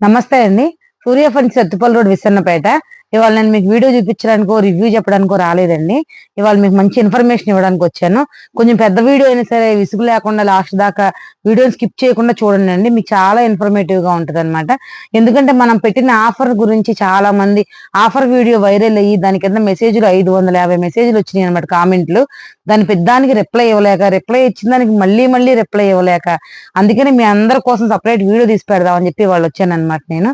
నమస్తే అండి. సూర్య furniture Sathupalli road Visannapeta. ఇవాళ నేను మీకు వీడియో చూపించడానికో, రివ్యూ చెప్పడానికో రాలేదండి. ఇవాళ మీకు మంచి ఇన్ఫర్మేషన్ ఇవ్వడానికి వచ్చాను. కొంచెం పెద్ద వీడియో అయినా సరే విసుగు లేకుండా లాస్ట్ దాకా వీడియోని స్కిప్ చేయకుండా చూడండండి. మీకు చాలా ఇన్ఫర్మేటివ్‌గా ఉంటదనమాట. ఎందుకంటే మనం పెట్టిన ఆఫర్ గురించి చాలా మంది ఆఫర్ వీడియో వైరల్ అయ్యి దాని కింద మెసేజ్‌లు 550 మెసేజ్‌లు వచ్చినాయన్నమాట కామెంట్‌లు. దాని పెద్దానికి రిప్లై ఇవ్వలేక, రిప్లై ఇచ్చిన దానికి మళ్ళీ మళ్ళీ రిప్లై ఇవ్వలేక, అందుకని మీ అందరి కోసం సెపరేట్ వీడియో తీసి పెడదామని చెప్పి ఇవాళొచ్చాననమాట నేను.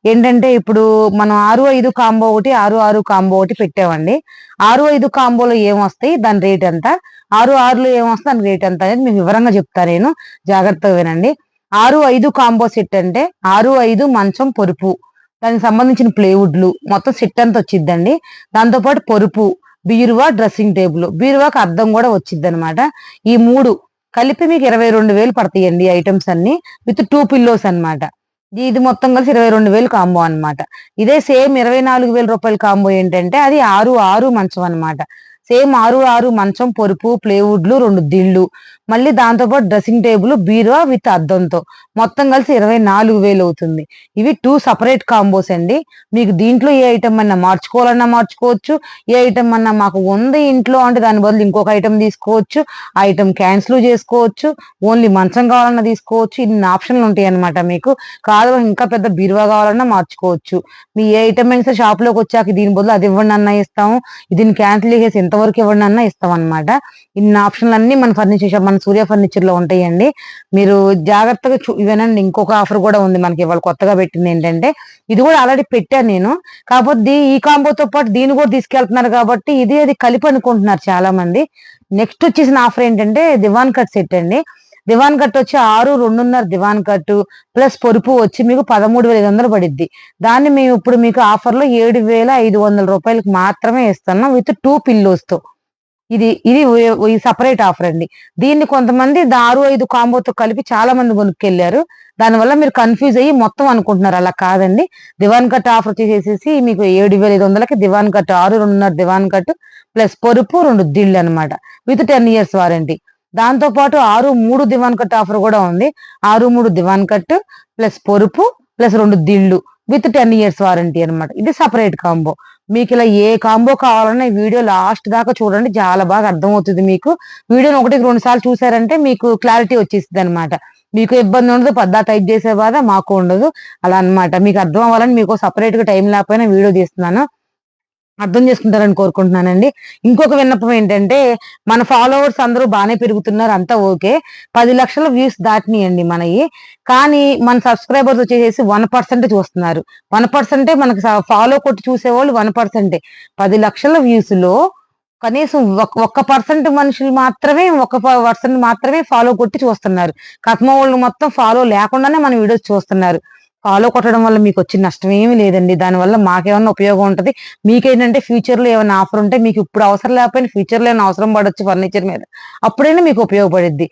ఏంటంటే ఇప్పుడు మనం 6, 5 కాంబో ఒకటి, 6, 6 కాంబో ఒకటి పెట్టామండి. 6, 5 కాంబోలో ఏమొస్తాయి? దాని రేట్ ఎంత? 6, 6లో ఏమొస్తాయి? దాని రేట్ ఎంత అనేది మీకు వివరంగా చెప్తా నేను. జాగ్రత్తగా వినండి. 6, 5 కాంబో సెట్ అంటే 6, 5 మంచం, పొరుపు. దానికి సంబంధించిన ప్లేవుడ్లు మొత్తం సెట్ అంతా వచ్చిద్దండి. దాంతో పాటు పొరుపు, బీరువా, డ్రెస్సింగ్ టేబుల్. బీరువాకి అద్దం కూడా వచ్చిద్దనమాట. ఈ 3 కలిపి మీకు 22,000 పడతాయండి ఈ ఐటెమ్స్ అన్నీ. విత్ 2 పిల్లోస్ అన్నమాట. ఇది మొత్తం కలిసి 22,000 కాంబో అన్నమాట. ఇదే సేమ్ రూ. 24,000 కాంబో ఏంటంటే అది 6, 6 మంచం అన్నమాట. సేమ్ 6, 6 మంచం, పొరుపు, ప్లేవుడ్లు, 2 దిళ్ళు. మళ్ళీ దాంతో పాటు డ్రెస్సింగ్ టేబుల్, బీరువా విత్ అద్దంతో. మొత్తం కలిసి 24,000 అవుతుంది. ఇవి 2 సెపరేట్ కాంబోస్ అండి. మీకు దీంట్లో ఏ ఐటెమ్ అన్నా మార్చుకోవాలన్నా మార్చుకోవచ్చు. ఏ ఐటెమ్ అన్నా మాకు ఉంది ఇంట్లో అంటే దాని బదులు ఇంకొక ఐటెమ్ తీసుకోవచ్చు. ఆ ఐటెమ్ క్యాన్సిల్ చేసుకోవచ్చు. ఓన్లీ మంచం కావాలన్నా తీసుకోవచ్చు. ఇన్ని ఆప్షన్‌లు ఉంటాయన్నమాట మీకు. కాదు ఇంకా పెద్ద బీరువా కావాలన్నా మార్చుకోవచ్చు. మీ ఏ ఐటెమ్ అయినా సరే షాప్‌లోకొచ్చాక దీని బదులు అది ఇవ్వండి అన్నా ఇస్తాము. దీన్ని క్యాన్సిల్ చేసేసి ఇంతవరకు ఇవ్వండి అన్నా ఇస్తామన్నమాట. ఇన్ని ఆప్షన్‌లన్నీ మన ఫర్నిచర్ షాప్ మన సూర్య ఫర్నిచర్‌లో ఉంటాయండి. మీరు జాగ్రత్తగా వినండి. ఇంకొక ఆఫర్ కూడా ఉంది మనకి ఇవాళ కొత్తగా పెట్టిందేంటంటే, ఇది కూడా ఆల్రెడీ పెట్టాను నేను. కాకపోతే ఈ కాంబోతో పాటు దీన్ని కూడా తీసుకెళ్తున్నారు కాబట్టి ఇది అది కలిపి అనుకుంటున్నారు చాలా మంది. నెక్స్ట్ వచ్చేసిన ఆఫర్ ఏంటంటే దివాన్ కట్ సెట్ అండి. దివాన్ కట్ వచ్చి 6, 2.5 దివాన్ కట్టు ప్లస్ పొరుపు వచ్చి మీకు 13,500 పడిద్ది. దాన్ని మేము ఇప్పుడు మీకు ఆఫర్‌లో రూ. 7,500 మాత్రమే ఇస్తున్నాం విత్ 2 పిల్లోస్‌తో. ఇది ఇది ఈ సెపరేట్ ఆఫర్ అండి. దీన్ని కొంతమంది 6, 5 కాంబోతో కలిపి చాలా మంది కొనుక్కెళ్లారు. దానివల్ల మీరు కన్‌ఫ్యూజ్ అయ్యి మొత్తం అనుకుంటున్నారు. అలా కాదండి. దివాన్ కట్ ఆఫర్ చేసేసేసి మీకు 7,500కి divan cut 6, 2.5 divan cut plus పొరుపు 2 దిళ్ళనమాట. With 10 years warranty. దాంతో పాటు 6, 3 దివాన్ కట్ ఆఫర్ కూడా ఉంది. 6, 3 దివాన్ కట్ ప్లస్ పొరుపు ప్లస్ 2 దిళ్ళు విత్ 10 ఇయర్స్ వారంటీ అన్నమాట. ఇది సెపరేట్ కాంబో. మీకిలా ఏ కాంబో కావాలన్నా ఈ వీడియో లాస్ట్ దాకా చూడండి. చాలా బాగా అర్థమవుతది మీకు. వీడియోని 1, 2 సార్లు చూసారంటే మీకు క్లారిటీ వచ్చేసిద్దనమాట. మీకు ఇబ్బంది ఉండదు. పద్దా టైప్ చేసే బాధ మాకు ఉండదు. అలా అన్నమాట. మీకు అర్థం అవ్వాలని మీకు సెపరేట్‌గా టైం లేకపోయినా వీడియో తీస్తున్నాను. అర్థం చేసుకుంటారని కోరుకుంటున్నానండి. ఇంకొక విన్నపం ఏంటంటే, మన ఫాలోవర్స్ అందరూ బానే పెరుగుతున్నారు. అంతా ఓకే. 10,00,000 వ్యూస్ దాటినియండి మనయి. కానీ మన సబ్‌స్క్రైబర్స్ వచ్చేసేసి 1% చూస్తున్నారు. 1% మనకు ఫాలో కొట్టి చూసేవాళ్ళు 1%. 10,00,000 వ్యూస్‌లో కనీసం ఒక్క పర్సెంట్ మనుషులు మాత్రమే పర్సెంట్ మాత్రమే ఫాలో కొట్టి చూస్తున్నారు. కత్మోళ్ళు మొత్తం ఫాలో లేకుండానే మన వీడియోస్ చూస్తున్నారు. ఫాలో కొట్టడం వల్ల మీకొచ్చిన నష్టం ఏమీ లేదండి. దానివల్ల మాకేమన్నా ఉపయోగం ఉంటది. మీకేంటంటే ఫ్యూచర్‌లో ఏమన్నా ఆఫర్ ఉంటే మీకు ఇప్పుడు అవసరం లేకపోయినా ఫ్యూచర్‌లో ఏమైనా అవసరం పడొచ్చు ఫర్నిచర్ మీద. అప్పుడైనా మీకు ఉపయోగపడిద్ది.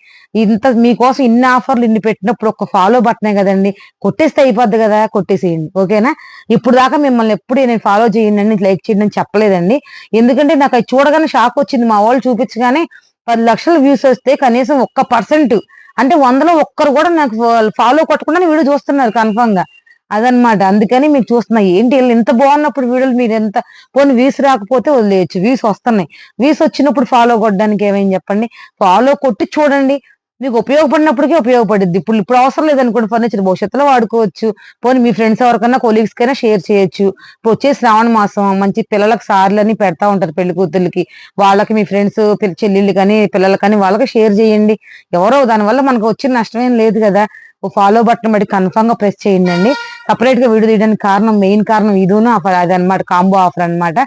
మీకోసం ఇన్ని ఆఫర్‌లు ఇన్ని పెట్టినప్పుడు ఒక్క ఫాలో బటనే గదండీ! కొట్టేస్తే అయిపోద్ది గదా! కొట్టేసేయండి. ఓకేనా? ఇప్పుడు దాకా మిమ్మల్ని ఎప్పుడు నేను ఫాలో చేయండి, లైక్ చేయండి అని చెప్పలేదండి. ఎందుకంటే నాకది చూడగానే షాకొచ్చింది. మా వోళ్ళు చూపించగానే 10,00,000 వ్యూస్ వస్తే కనీసం ఒక్క పర్సెంట్ అంటే 100లో ఒక్కరు కూడా నాకు ఫాలో కొట్టకుండానే వీడియో చూస్తున్నారు కన్ఫర్మ్‌గా. అదనమాట. అందుకని మీకు చూస్తున్నా. ఏంటి ఈళ్ళు ఇంత బాగున్నప్పుడు వీడియోలు మీరెంత పోనీ వ్యూస్ రాకపోతే వదిలేయొచ్చు. వ్యూస్ వస్తున్నాయి. వ్యూస్ వచ్చినప్పుడు ఫాలో కొట్టడానికి ఏమైంది చెప్పండి? ఫాలో కొట్టి చూడండి. మీకు ఉపయోగపడినప్పటికే ఉపయోగపడిద్ది. ఇప్పుడు ఇప్పుడు అవసరం లేదనుకోండి ఫర్నిచర్ భవిష్యత్తులో వాడుకోవచ్చు. పోనీ మీ ఫ్రెండ్స్ ఎవరికన్నా కొలీగ్స్‌కైనా షేర్ చేయొచ్చు. ఇప్పుడు వచ్చే శ్రావణ మాసం మంచి పిల్లలకి సారీలని పెడతా ఉంటారు పెళ్లి కూతుర్లకి. వాళ్ళకి మీ ఫ్రెండ్స్ చెల్లిళ్ళకని, పిల్లలకని వాళ్ళకి షేర్ చేయండి. ఎవరో దానివల్ల మనకు వచ్చిన నష్టమేం లేదు గదా! ఓ ఫాలో బటన్ బట్టి కన్ఫర్మ్‌గా ప్రెస్ చేయండండి. సెపరేట్‌గా వీడియో తీయడానికి మెయిన్ కారణం ఇదును అదనమాట కాంబో ఆఫర్ అన్నమాట.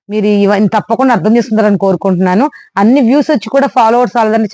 మీరు ఇవన్నీ తప్పకుండా అర్థం చేసుకుంటారని కోరుకుంటున్నాను. అన్ని వ్యూస్ వచ్చి కూడా ఫాలోవర్స్ రాలేదని